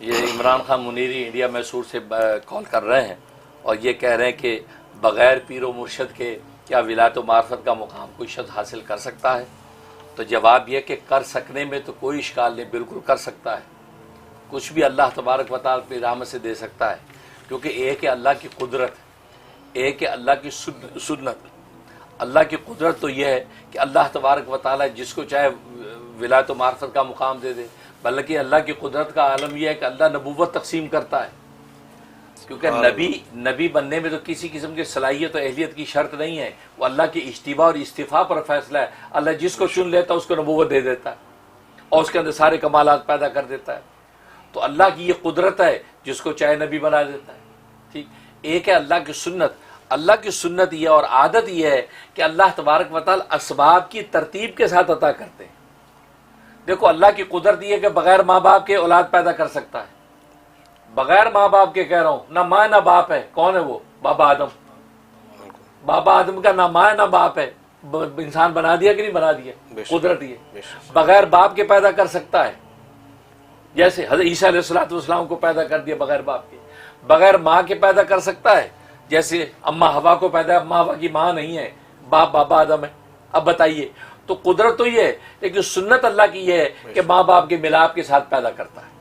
ये इमरान खान मुनीरी इंडिया मैसूर से कॉल कर रहे हैं और ये कह रहे हैं कि बग़ैर पीर व मुर्शद के क्या विलायत व मार्फत का मुकाम कोई शख्स हासिल कर सकता है। तो जवाब यह कि कर सकने में तो कोई इश्काल नहीं, बिल्कुल कर सकता है। कुछ भी अल्लाह तबारक व तआला अपनी रहमत से दे सकता है, क्योंकि एक है अल्लाह की कुदरत, एक है अल्लाह की सुन्नत। अल्लाह की कुदरत तो यह है कि अल्लाह तबारक व तआला जिसको चाहे विलायत व मार्फत का मुकाम दे दे, बल्कि अल्लाह की कुदरत का आलम यह है कि अल्लाह नबूवत तकसीम करता है, क्योंकि नबी बनने में तो किसी किस्म की सलाहियत और अहलियत की शर्त नहीं है। वो अल्लाह की इज्तिबा और इस्तिफा पर फैसला है। अल्लाह जिसको चुन लेता है उसको नबूवत दे देता है और उसके अंदर सारे कमालात पैदा कर देता है। तो अल्लाह की ये कुदरत है, जिसको चाहे नबी बना देता है। ठीक, एक है अल्लाह की सुन्नत। अल्लाह की सुन्नत यह और आदत यह है कि अल्लाह तबारक व तआला असबाब की तरतीब के साथ अता करते हैं। देखो, अल्लाह की कुदरत यह है कि बगैर माँ बाप के औलाद पैदा कर सकता है। बगैर माँ बाप के कह रहा हूं, ना माँ ना बाप है। कौन है वो? बाबा आदम। बाबा आदम का ना माँ ना बाप है, इंसान बना दिया कि नहीं बना दिया? कुदरत ये बगैर बाप के पैदा कर सकता है। जैसे हज़रत ईसा अलैहिस्सलाम को पैदा कर दिया बगैर बाप के। बगैर माँ के पैदा कर सकता है, जैसे अम्मा हवा को पैदा, अम्मा हवा की माँ नहीं है, बाप बाबा आदम है। अब बताइए, तो कुदरत तो ये है, लेकिन सुन्नत अल्लाह की ये है कि माँ बाप के मिलाप के साथ पैदा करता है।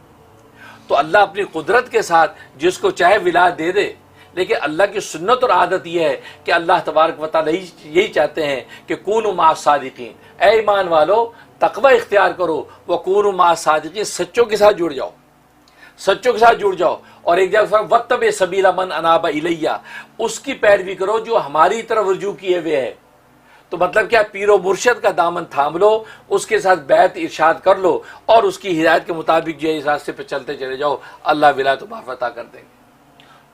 तो अल्लाह अपनी कुदरत के साथ जिसको चाहे विलायत दे दे, लेकिन अल्लाह की सुन्नत और आदत यह है कि अल्लाह तबारक व तआला यही चाहते हैं कि कूनु मअ सादिकीन, ऐ ईमान वालो तकवा इख्तियार करो, व कूनु मअ सादिकीन, सच्चों के साथ जुड़ जाओ, सच्चों के साथ जुड़ जाओ। और एक जगह वत्तबि सबीला मन अनाबा इलैया, उसकी पैरवी करो जो हमारी तरफ रुजू किए हुए है। तो मतलब क्या? पीरो मुर्शद का दामन थाम लो, उसके साथ बैत इरशाद कर लो और उसकी हिदायत के मुताबिक जो इस रास्ते पे चलते चले जाओ, अल्लाह विलायत व मार्फत अता कर देंगे।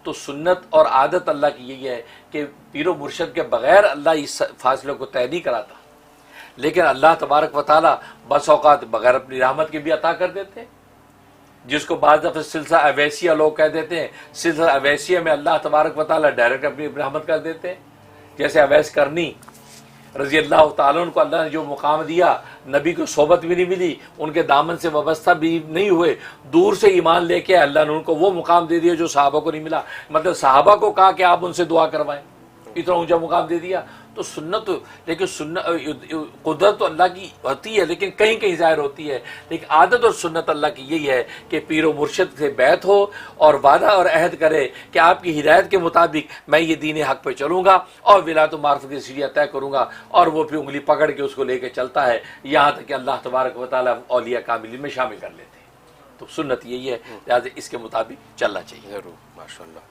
तो सुन्नत और आदत अल्लाह की यही है कि पीरो मुर्शद के बगैर अल्लाह इस फासले को तय नहीं कराता। लेकिन अल्लाह तबारक व तआला बस औकात बगैर अपनी रहमत के भी अता कर देते हैं, जिसको बाज़ दफ़े सिलसिला अवैसिया लोग कह देते हैं। सिलसिला अवैसिया में अल्लाह तबारक व तआला डायरेक्ट अपनी रहमत कर देते हैं। जैसे अवैस करनी रजी अल्लाह तआला उनको अल्लाह ने जो मुकाम दिया, नबी को सोबत भी नहीं मिली, उनके दामन से वाबस्ता भी नहीं हुए, दूर से ईमान लेके अल्लाह ने उनको वो मुकाम दे दिया जो सहाबा को नहीं मिला। मतलब सहाबा को कहा कि आप उनसे दुआ करवाएं, इतना ऊंचा मुकाम दे दिया। तो सुन्नत, लेकिन कुदरत तो अल्लाह की होती है, लेकिन कहीं कहीं ज़ाहिर होती है। लेकिन आदत और सुन्नत अल्लाह की यही है कि पीर व मुर्शद से बैत हो और वादा और अहद करे कि आपकी हिदायत के मुताबिक मैं ये दीन हक पे चलूँगा और विलायत व मार्फत की सीढ़ियाँ तय करूँगा। और वो फिर उंगली पकड़ के उसको लेके चलता है, यहाँ तक कि अल्लाह तबारक व तआला औलिया कामिलीन में शामिल कर लेते हैं। तो सुन्नत यही है, लिहाजा इसके मुताबिक चलना चाहिए। ज़रूर, माशाअल्लाह।